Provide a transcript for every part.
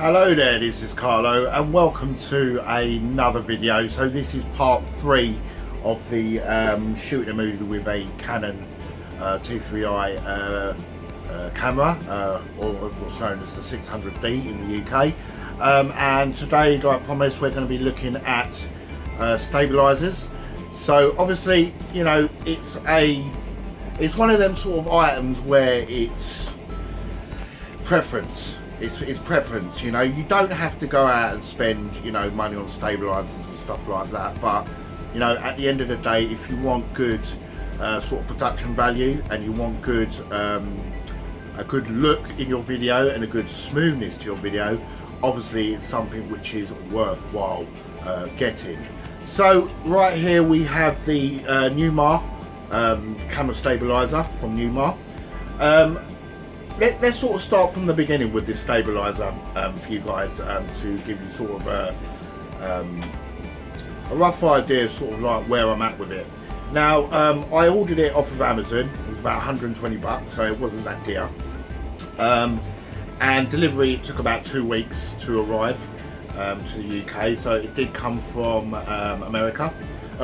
Hello there, this is Carlo and welcome to another video. So this is part 3 of the shooting a movie with a Canon T3i camera, or what's known as the 600D in the UK. And today, like promised, we're going to be looking at stabilizers. So obviously, you know, it's one of them sort of items where it's preference. It's preference, you know. You don't have to go out and spend, you know, money on stabilizers and stuff like that, but you know, at the end of the day, if you want good sort of production value and you want good a good look in your video and a good smoothness to your video, obviously it's something which is worthwhile getting. So right here we have the Neewer camera stabilizer from Neewer. Let's sort of start from the beginning with this stabilizer for you guys, to give you sort of a rough idea, sort of like where I'm at with it. Now, I ordered it off of Amazon. It was about 120 bucks, so it wasn't that dear. And delivery took about 2 weeks to arrive to the UK. So it did come from America.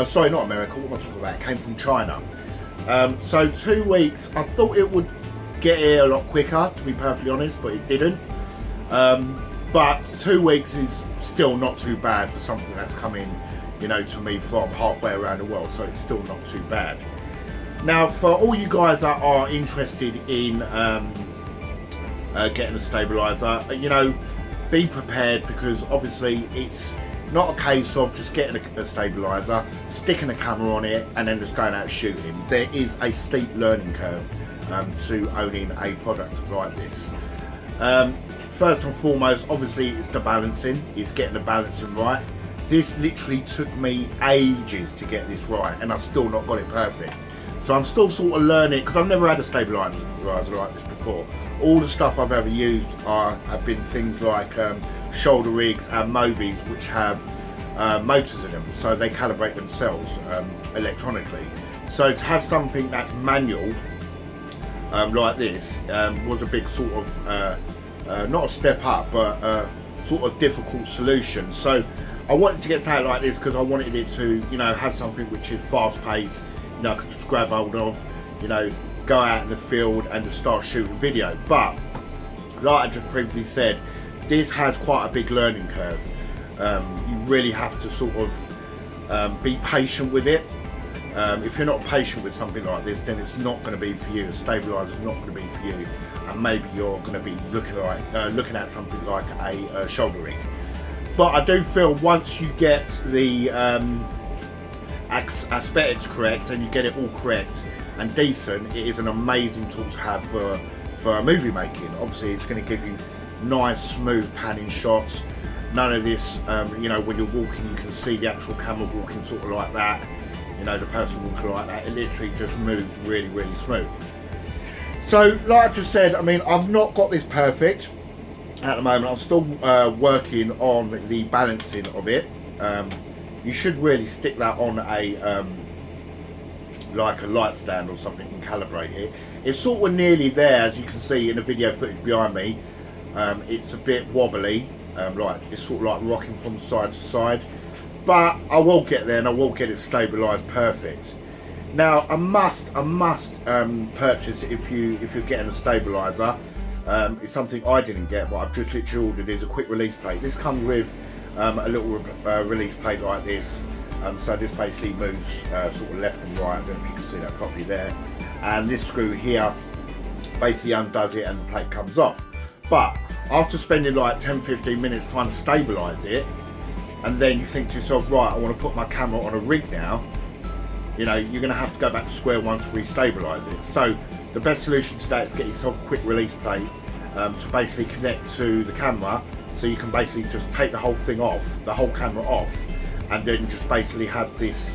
Sorry, not America. What am I talking about? It came from China. So 2 weeks. I thought it would get here a lot quicker, to be perfectly honest, but it didn't. But 2 weeks is still not too bad for something that's coming, you know, to me from halfway around the world, so it's still not too bad. Now, for all you guys that are interested in getting a stabilizer, you know, be prepared, because obviously it's not a case of just getting a stabilizer, sticking a camera on it, and then just going out shooting. There is a steep learning curve to owning a product like this. First and foremost, obviously, it's the balancing. It's getting the balancing right. This literally took me ages to get this right, and I've still not got it perfect. So I'm still sort of learning, because I've never had a stabilizer like this before. All the stuff I've ever used have been things like shoulder rigs and Mobies, which have motors in them, so they calibrate themselves electronically. So to have something that's manual like this was a big sort of not a step up, but sort of difficult solution. So I wanted to get something like this because I wanted it to, you know, have something which is fast paced, you know, I could just grab hold of, you know, go out in the field and just start shooting video. But like I just previously said, this has quite a big learning curve. You really have to sort of be patient with it. If you're not patient with something like this, then it's not going to be for you. A stabilizer is not going to be for you, and maybe you're going to be looking at something like a shoulder rig. But I do feel once you get the aesthetics correct and you get it all correct and decent, it is an amazing tool to have for movie making. Obviously, it's going to give you nice, smooth panning shots. None of this, you know, when you're walking, you can see the actual camera walking sort of like that. You know, the person walking like that, it literally just moves really, really smooth. So, like I just said, I mean, I've not got this perfect at the moment. I'm still working on the balancing of it. You should really stick that on a like a light stand or something and calibrate it. It's sort of nearly there, as you can see in the video footage behind me. It's a bit wobbly, like it's sort of like rocking from side to side. But I will get there and I will get it stabilised perfect. Now I must purchase it if you're getting a stabiliser. It's something I didn't get, but I've just literally ordered. Is a quick release plate. This comes with a little release plate like this. So this basically moves sort of left and right. I don't know if you can see that properly there. And this screw here basically undoes it and the plate comes off. But after spending like 10-15 minutes trying to stabilise it, and then you think to yourself, right, I want to put my camera on a rig now, you know, you're going to have to go back to square one to re-stabilise it. So the best solution to that is get yourself a quick release plate to basically connect to the camera, so you can basically just take the whole thing off, the whole camera off, and then just basically have this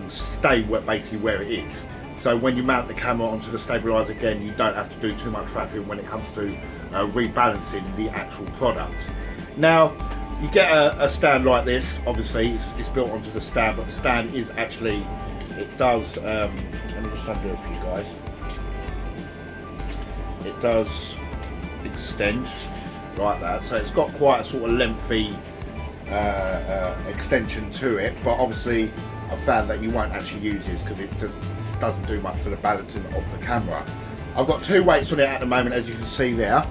stay basically where it is. So when you mount the camera onto the stabiliser again, you don't have to do too much faffing when it comes to rebalancing the actual product. Now, you get a stand like this. Obviously it's built onto the stand, but the stand is actually, it does, let me just undo it for you guys. It does extend like that. So it's got quite a sort of lengthy extension to it, but obviously I found that you won't actually use this because it just doesn't do much for the balancing of the camera. I've got 2 weights on it at the moment, as you can see there,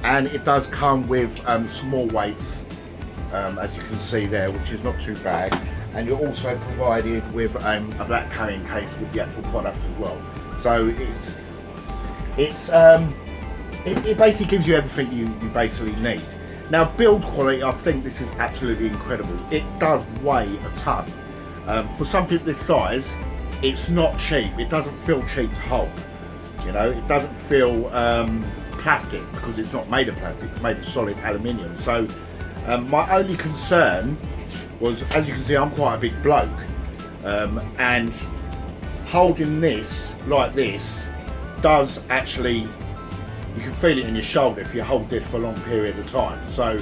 and it does come with small weights, as you can see there, which is not too bad. And you're also provided with a black carrying case with the actual product as well. So it basically gives you everything you basically need. Now, build quality, I think this is absolutely incredible. It does weigh a ton. For something this size, it's not cheap. It doesn't feel cheap to hold. You know, it doesn't feel plastic because it's not made of plastic. It's made of solid aluminium. So my only concern was, as you can see, I'm quite a big bloke, and holding this like this does actually, you can feel it in your shoulder if you hold this for a long period of time. So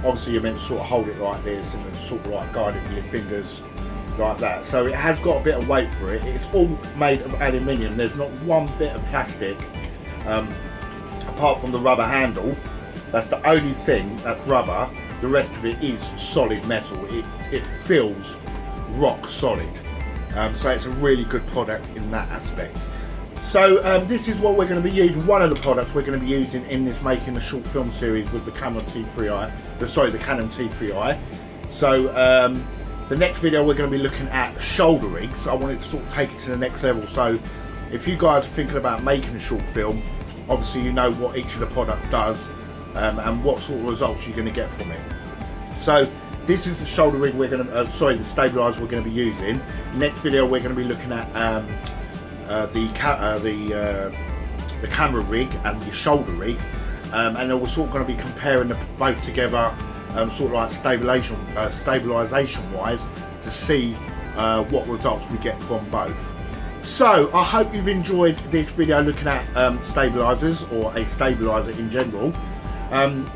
obviously you're meant to sort of hold it like this and then sort of like guide it with your fingers like that. So it has got a bit of weight for it. It's all made of aluminium. There's not one bit of plastic apart from the rubber handle. That's the only thing that's rubber. The rest of it is solid metal. It feels rock solid. So it's a really good product in that aspect. So this is what we're going to be using. One of the products we're going to be using in this making a short film series with the Canon T3i. The Canon T3i. So the next video we're going to be looking at shoulder rigs. I wanted to sort of take it to the next level. So if you guys are thinking about making a short film, obviously you know what each of the product does and what sort of results you're going to get from it. So this is the shoulder rig we're going to, the stabiliser we're going to be using. Next video we're going to be looking at the camera rig and the shoulder rig, and then we're sort of going to be comparing them both together, sort of like stabilisation wise, to see what results we get from both. So I hope you've enjoyed this video looking at stabilisers, or a stabiliser in general.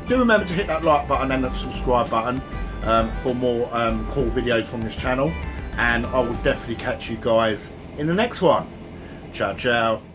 Do remember to hit that like button and that subscribe button for more cool videos from this channel, and I will definitely catch you guys in the next one. Ciao, ciao.